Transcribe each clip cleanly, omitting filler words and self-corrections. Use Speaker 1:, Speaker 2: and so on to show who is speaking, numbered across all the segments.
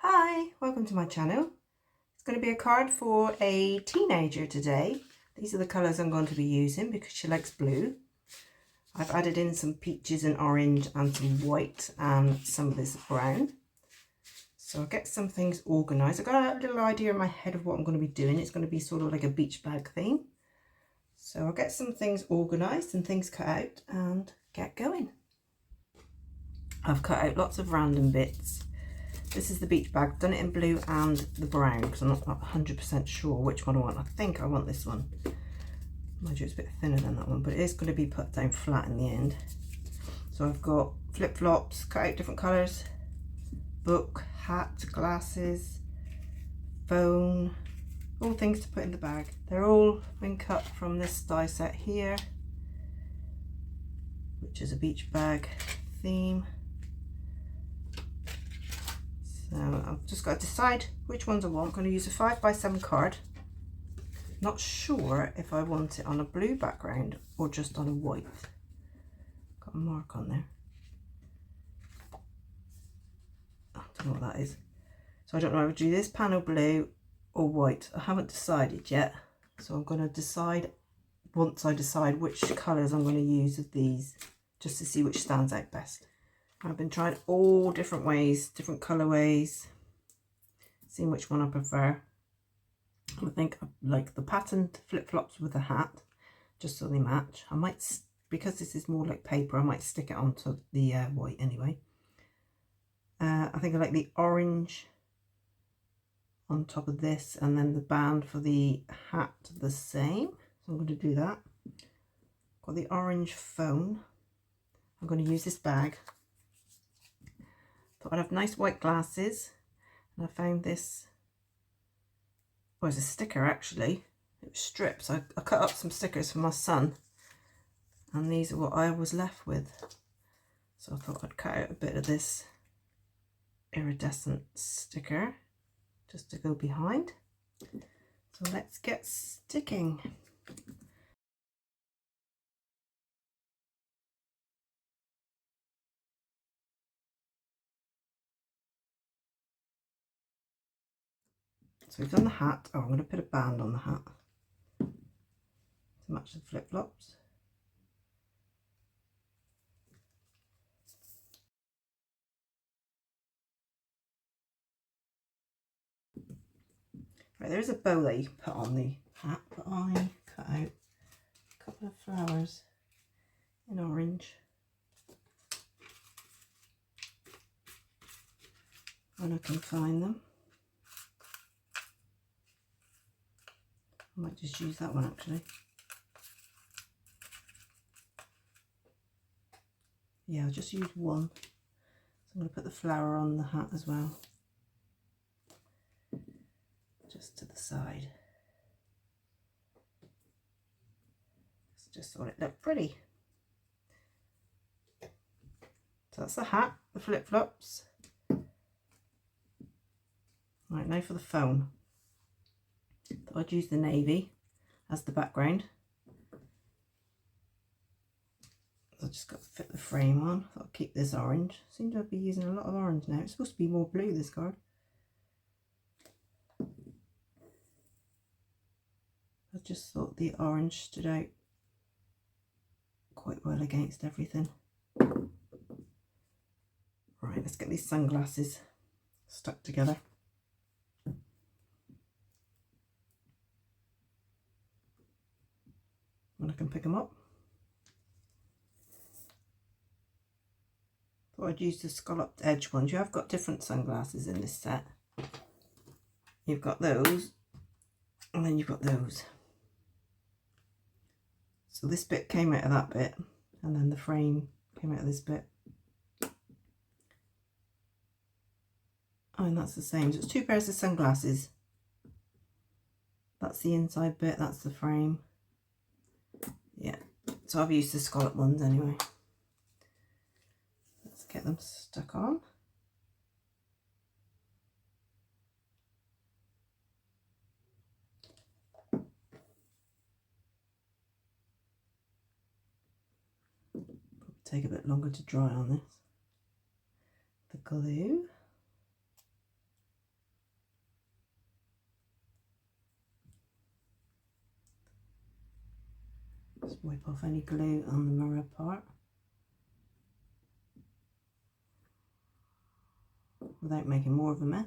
Speaker 1: Hi, welcome to my channel. It's going to be a card for a teenager today. These are the colours I'm going to be using because she likes blue. I've added in some peaches and orange and some white and some of this brown. So I'll get some things organised. I've got a little idea in my head of what I'm going to be doing. It's going to be sort of like a beach bag theme. So I'll get some things organised and things cut out and get going. I've cut out lots of random bits. This is the beach bag. I've done it in blue and the brown because I'm not 100% sure which one I want. I think I want this one. Mind you, it's a bit thinner than that one, but it is going to be put down flat in the end. So I've got flip-flops, cut out different colours, book, hat, glasses, phone, all things to put in the bag. They're all been cut from this die set here, which is a beach bag theme. So I've just got to decide which ones I want. I'm going to use a 5x7 card. Not sure if I want it on a blue background or just on a white. Got a mark on there. I don't know what that is. So I don't know if I would do this panel blue or white. I haven't decided yet. So I'm going to decide once I decide which colours I'm going to use of these, just to see which stands out best. I've been trying all different ways, different colourways, seeing which one I prefer. I think I like the patterned flip-flops with a hat, just so they match. I might, because this is more like paper, I might stick it onto the white anyway. I think I like the orange on top of this, and then the band for the hat the same. So I'm going to do that. Got the orange phone. I'm going to use this bag. Thought I'd have nice white glasses, and I found this, well, it's a sticker actually. It was strips. I cut up some stickers for my son, and these are what I was left with. So I thought I'd cut out a bit of this iridescent sticker just to go behind. So let's get sticking. So we've done the hat. Oh, I'm going to put a band on the hat to match the flip-flops. Right, there's a bow that you can put on the hat, but I cut out a couple of flowers in orange. When I can find them. I might just use that one actually. Yeah, I'll just use one. So I'm going to put the flower on the hat as well. Just to the side. Just thought it looked pretty. So that's the hat, the flip-flops. Right, now for the phone. Thought I'd use the navy as the background. So I just got to fit the frame on. I'll keep this orange. Seem to be using a lot of orange now. It's supposed to be more blue, this card. I just thought the orange stood out quite well against everything. Right, let's get these sunglasses stuck together. When I can pick them up. Thought I'd use the scalloped edge ones. You have got different sunglasses in this set. You've got those, and then you've got those. So this bit came out of that bit, and then the frame came out of this bit. Oh, and that's the same. So it's two pairs of sunglasses. That's the inside bit, that's the frame. Yeah, so I've used the scallop ones anyway. Let's get them stuck on. Probably take a bit longer to dry on this. The glue. Just wipe off any glue on the mirror part without making more of a mess.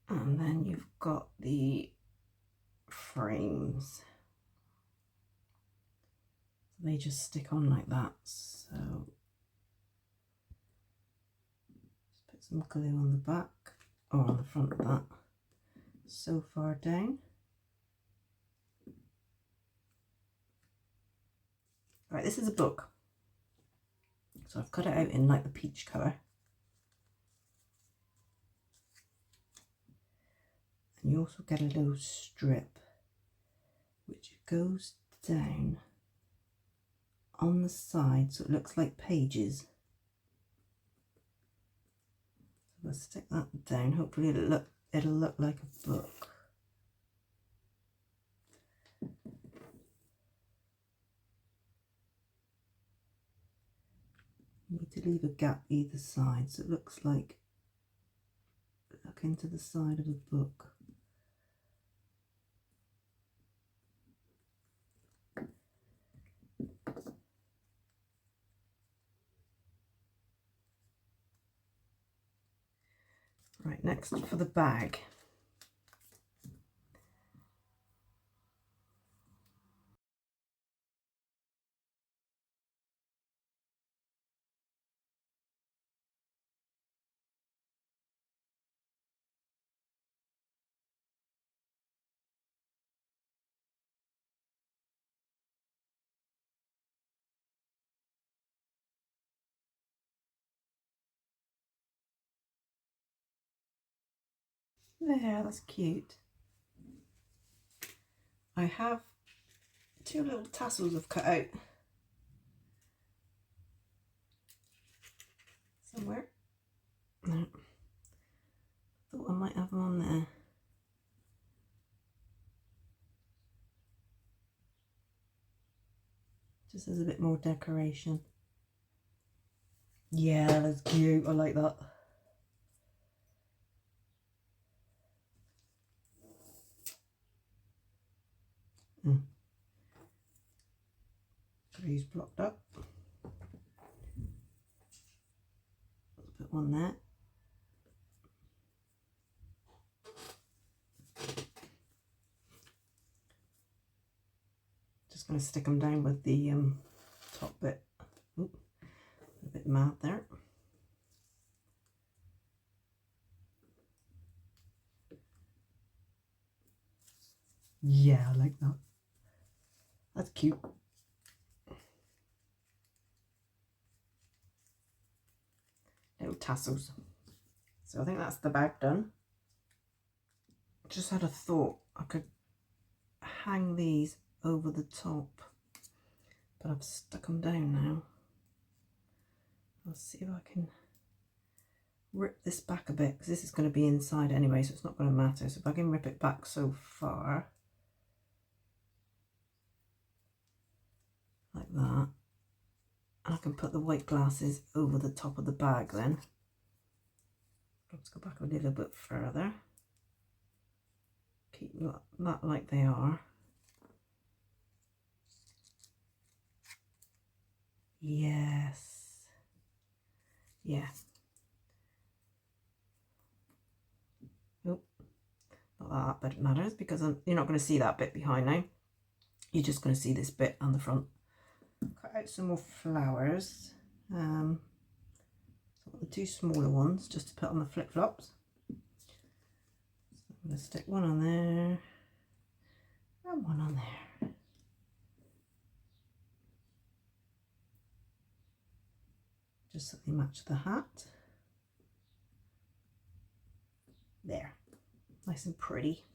Speaker 1: And then you've got the frames. They just stick on like that. So just put some glue on the back or on the front of that, so far down. Right, this is a book. So I've cut it out in like the peach colour. And you also get a little strip which goes down on the side so it looks like pages. So I'll stick that down. Hopefully it'll look like a book. You need to leave a gap either side so it looks like look into the side of a book. Right, next for the bag. There, that's cute. I have two little tassels I've cut out somewhere. No. Thought I might have them on there. Just as a bit more decoration. Yeah, that's cute. I like that. Glue's blocked up. Let's put one there. Just going to stick them down with the top bit. Oop, a bit mad there. Yeah, I like that. That's cute. Little tassels. So I think that's the bag done. Just had a thought I could hang these over the top, but I've stuck them down now. I'll see if I can rip this back a bit because this is going to be inside anyway, so it's not going to matter. So if I can rip it back so far, like that, and I can put the white glasses over the top of the bag then. Let's go back a little bit further. Keep that like they are. Yes. Yeah. Oh, not that bit matters because you're not going to see that bit behind now. You're just going to see this bit on the front. Cut out some more flowers. So the two smaller ones just to put on the flip-flops. So I'm going to stick one on there and one on there. Just so they match the hat. There, nice and pretty.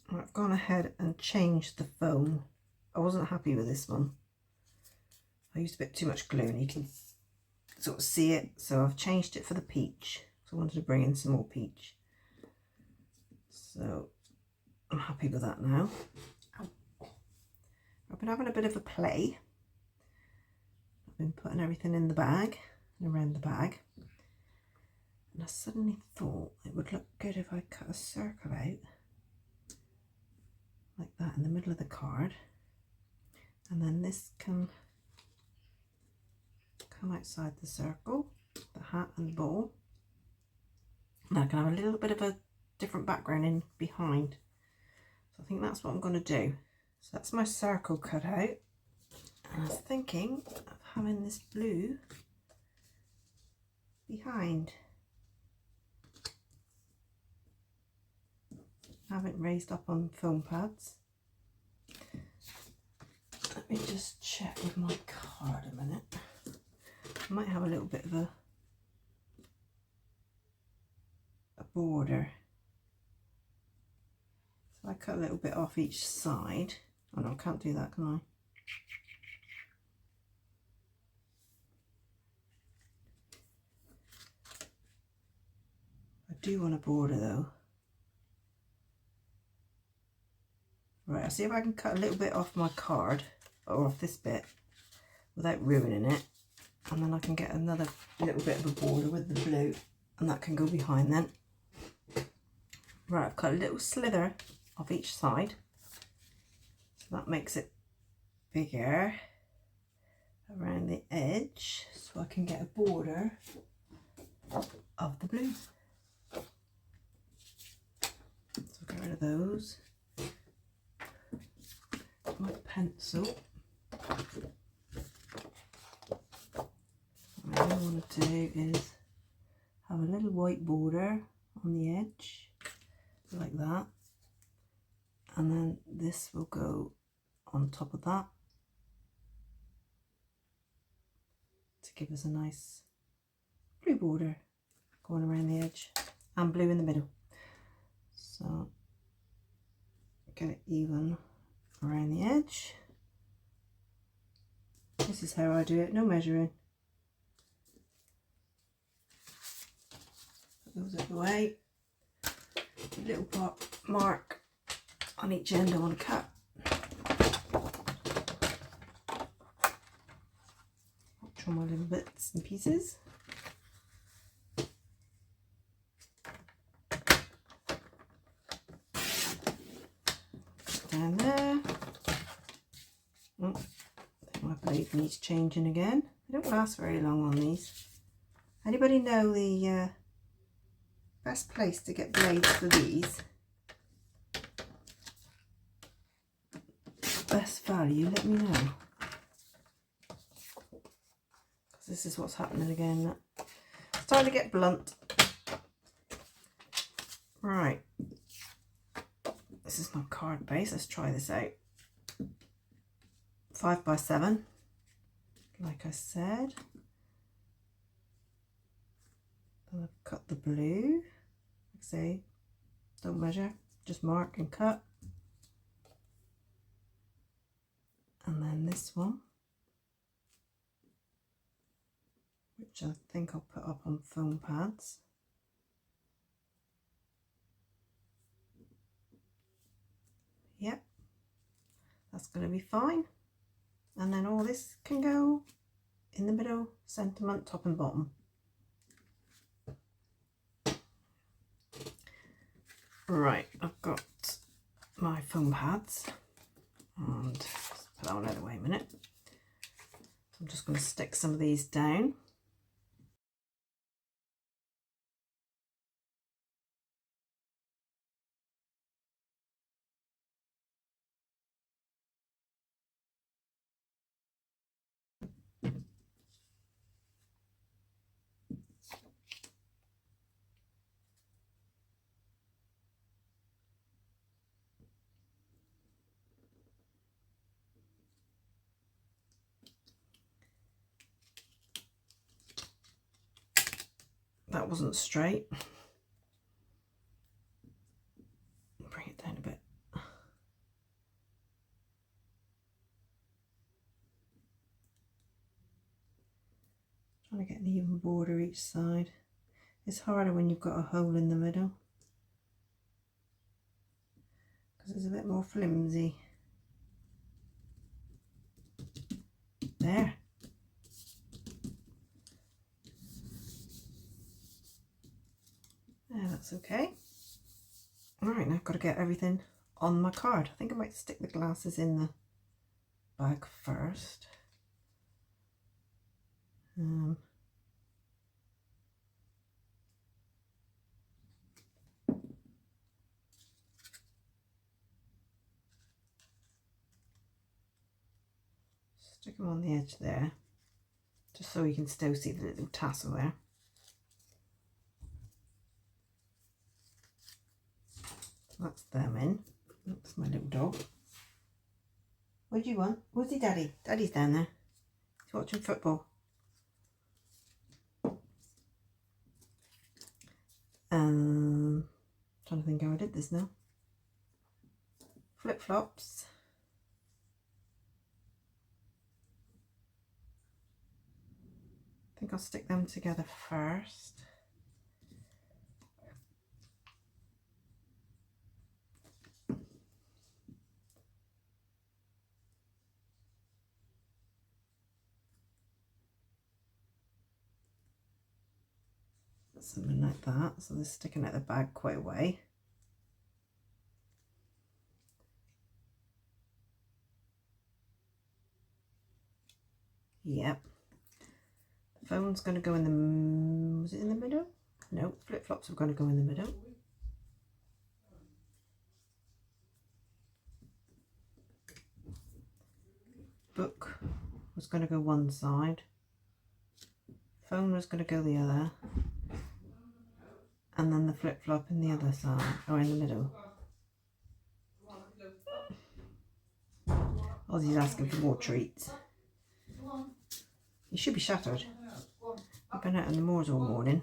Speaker 1: I've gone ahead and changed the foam. I wasn't happy with this one. I used a bit too much glue and you can sort of see it, so I've changed it for the peach. So I wanted to bring in some more peach. So I'm happy with that now. I've been having a bit of a play. I've been putting everything in the bag and around the bag. And I suddenly thought it would look good if I cut a circle out like that in the middle of the card, and then this can come outside the circle, the hat and the bowl, and I can have a little bit of a different background in behind. So I think that's what I'm going to do. So that's my circle cut out, and I was thinking of having this blue behind. I haven't raised up on foam pads. Let me just check with my card a minute. I might have a little bit of a border. So I cut a little bit off each side. Oh no, I can't do that, can I? I do want a border though. Right, I'll see if I can cut a little bit off my card, or off this bit, without ruining it. And then I can get another little bit of a border with the blue, and that can go behind then. Right, I've cut a little slither off each side. So that makes it bigger around the edge, so I can get a border of the blue. So get rid of those. My pencil. What I want to do is have a little white border on the edge, like that, and then this will go on top of that to give us a nice blue border going around the edge and blue in the middle. So get it even around the edge. This is how I do it, no measuring. Put those out of the way. A little pot mark on each end I want to cut. Watch all my little bits and pieces. Down there. Oh, I think my blade needs changing again. They don't last very long on these. Anybody know the best place to get blades for these? Best value, let me know. Because this is what's happening again. It's time to get blunt. Right. This is my card base. Let's try this out. 5 by 7, like I said. And I've cut the blue. Like I say, don't measure, just mark and cut. And then this one, which I think I'll put up on foam pads. Yep, that's going to be fine. And then all this can go in the middle, sentiment, top and bottom. Right, I've got my foam pads, and just put that one out of the way a minute. So I'm just going to stick some of these down. That wasn't straight. Bring it down a bit. Trying to get an even border each side. It's harder when you've got a hole in the middle, because it's a bit more flimsy. There. that's okay. All right, now I've got to get everything on my card. I think I might stick the glasses in the bag first. Stick them on the edge there, just so you can still see the little tassel there. So that's them in. That's my little dog. What do you want? Where's your daddy? Daddy's down there. He's watching football. Trying to think how I did this now. Flip-flops. I think I'll stick them together first. Something like that. So they're sticking out the bag quite a way. Yep. The phone's going to go in the... Was it in the middle? No, flip-flops are going to go in the middle. Book was going to go one side. Phone was going to go the other. And then the flip-flop in the other side, or in the middle. Ozzy's asking for more treats. You should be shattered. I've been out on the moors all morning.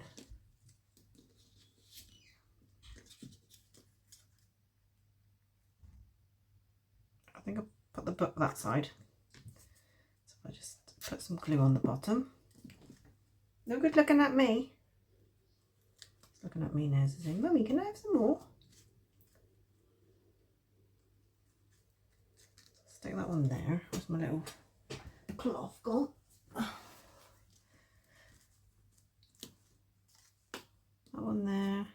Speaker 1: I think I'll put the book that side. So I just put some glue on the bottom. No good looking at me. He's looking at me now and saying, Mummy, can I have some more? Stick that one there. Where's my little cloth gone? That one there.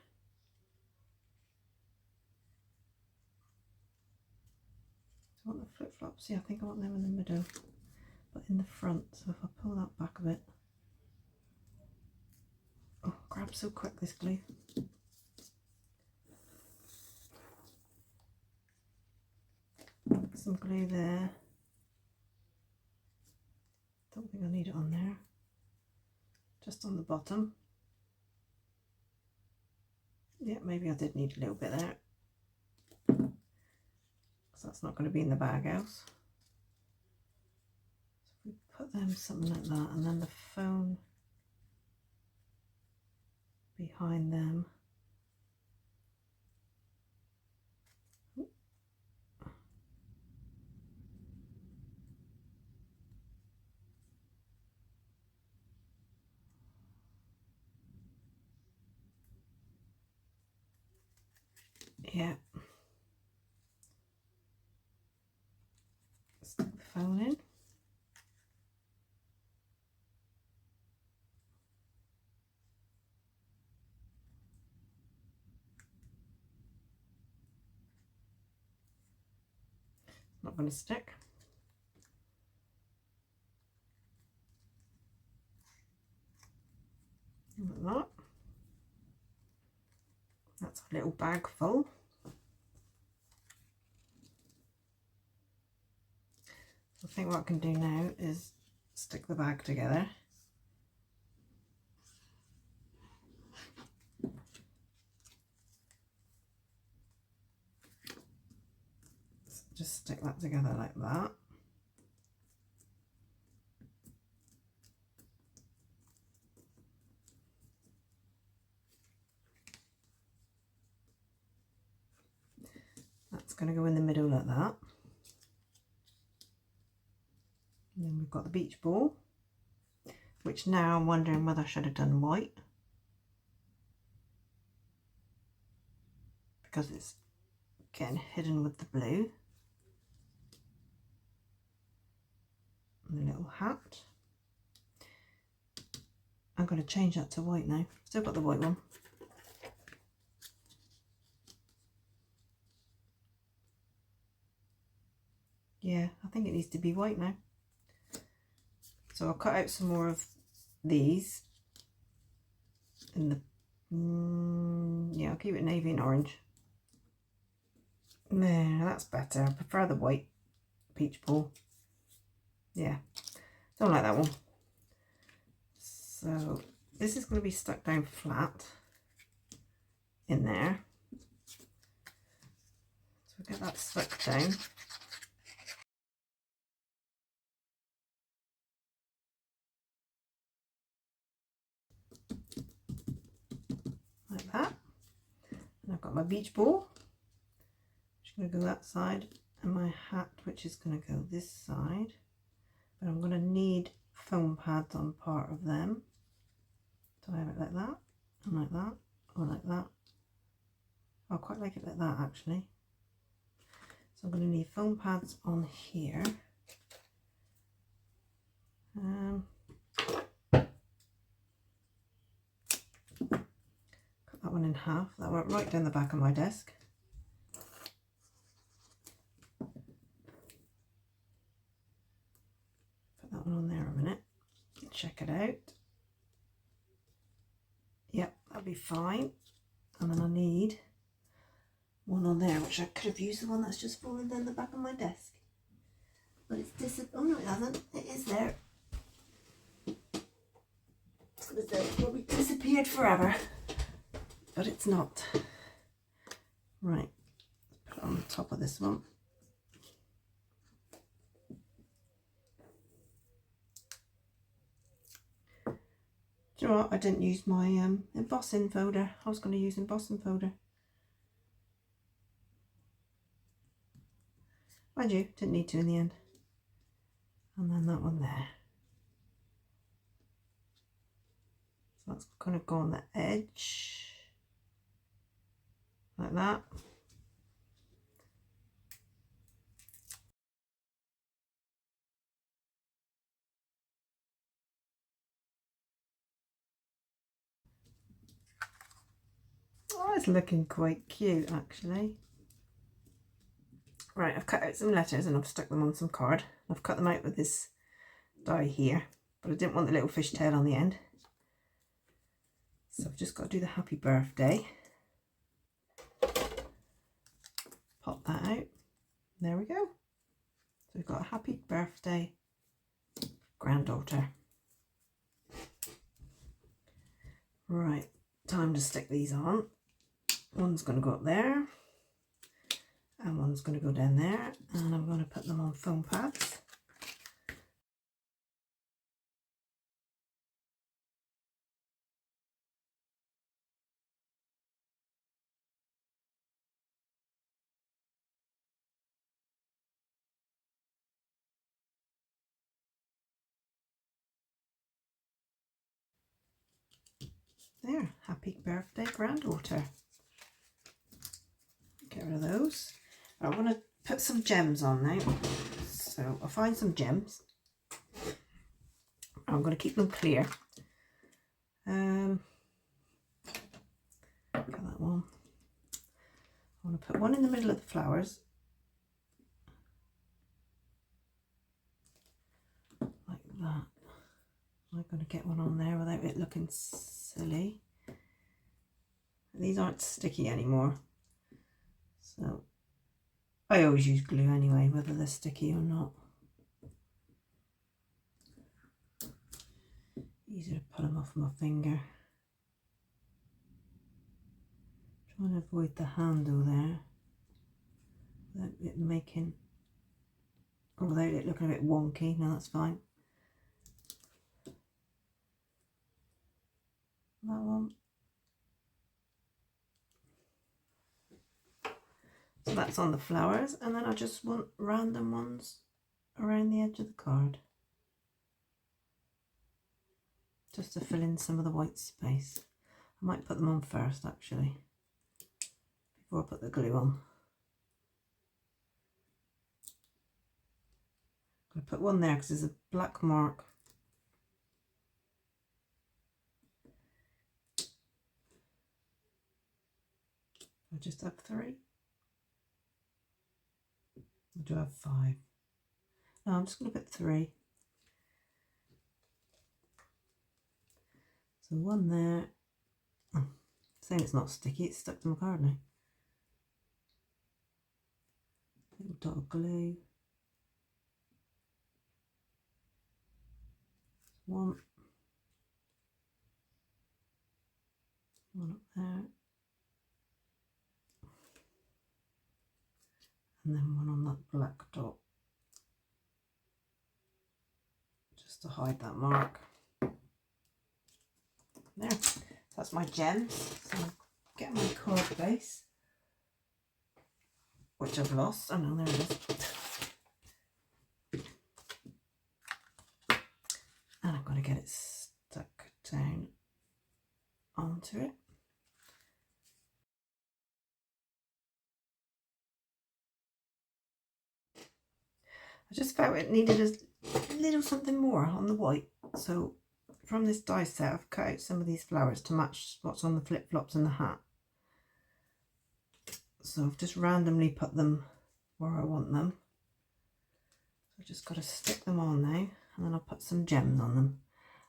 Speaker 1: I want the flip-flops. Yeah, I think I want them in the middle, but in the front. So if I pull that back a bit. Oh, grab so quick, this glue. Some glue there. Don't think I need it on there. Just on the bottom. Yeah, maybe I did need a little bit there. Because that's not going to be in the bag else. So if we put them something like that, and then the phone behind them. Yeah. Stick the phone in. Not going to stick. Like that. That's a little bag full. I think what I can do now is stick the bag together. So just stick that together like that. That's going to go in the middle like that. And then we've got the beach ball, which now I'm wondering whether I should have done white, because it's getting hidden with the blue. And the little hat. I'm going to change that to white now. Still got the white one. Yeah, I think it needs to be white now. So I'll cut out some more of these in the, yeah, I'll keep it navy and orange. There, that's better. I prefer the white peach ball. Yeah, don't like that one. So this is going to be stuck down flat in there. So we'll get that stuck down. Like that. And I've got my beach ball, which is going to go that side, and my hat, which is going to go this side. But I'm going to need foam pads on part of them. So I have it like that, and like that, or like that. I quite like it like that actually. So I'm going to need foam pads on here. Cut that one in half. That went right down the back of my desk. Put that one on there a minute. Check it out. Yep, that'll be fine. And then I need one on there, which I could have used the one that's just fallen down the back of my desk. But it's oh no, it hasn't. It is there. It's probably disappeared forever. But it's not. Right, put it on the top of this one. Do you know what? I didn't use my embossing folder. I was going to use embossing folder. Mind you, didn't need to in the end. And then that one there. So that's going to go on the edge. Like that. Oh, it's looking quite cute actually. Right, I've cut out some letters and I've stuck them on some card. I've cut them out with this die here, but I didn't want the little fishtail on the end. So I've just got to do the happy birthday. Pop that out. There we go. So we've got a happy birthday granddaughter. Right, time to stick these on. One's going to go up there. And one's going to go down there. And I'm going to put them on foam pads. There, happy birthday granddaughter. Get rid of those. I want to put some gems on now. So I'll find some gems. I'm going to keep them clear. Get that one. I want to put one in the middle of the flowers. Like that. I'm going to get one on there without it looking silly. These aren't sticky anymore. So I always use glue anyway, whether they're sticky or not. Easier to pull them off my finger. Trying to avoid the handle there without it making, or without it looking a bit wonky. No, that's fine. That one. So that's on the flowers, and then I just want random ones around the edge of the card, just to fill in some of the white space. I might put them on first actually, before I put the glue on. I'm going to put one there because there's a black mark. I just have 3. I do have 5. No, I'm just going to put 3. So 1 there. Oh, saying it's not sticky, it's stuck to my card now. Little dot of glue. 1. 1 up there. And then 1 on that black dot. Just to hide that mark. There. That's my gem. So I'm getting my card base, which I've lost. Oh no, there it is. And I'm going to get it stuck down onto it. I just felt it needed a little something more on the white. So from this die set, I've cut out some of these flowers to match what's on the flip-flops and the hat. So I've just randomly put them where I want them. So I've just got to stick them on now, and then I'll put some gems on them.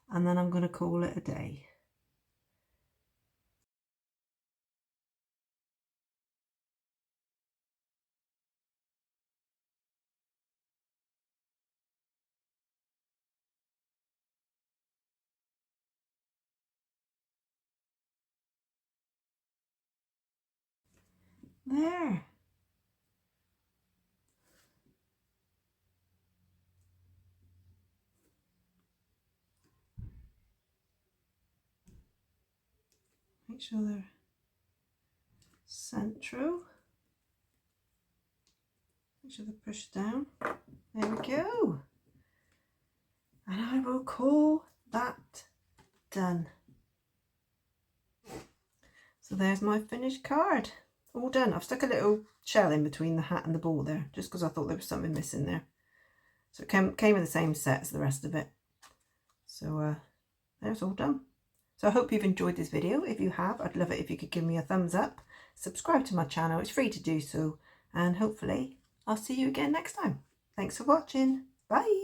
Speaker 1: And then I'm going to call it a day. There. Make sure they're central. Make sure they're pushed down. There we go. And I will call that done. So there's my finished card. All done. I've stuck a little shell in between the hat and the ball there, just because I thought there was something missing there. So it came in the same set as the rest of it. So there's all done. So I hope you've enjoyed this video. If you have, I'd love it if you could give me a thumbs up. Subscribe to my channel. It's free to do so. And hopefully I'll see you again next time. Thanks for watching. Bye.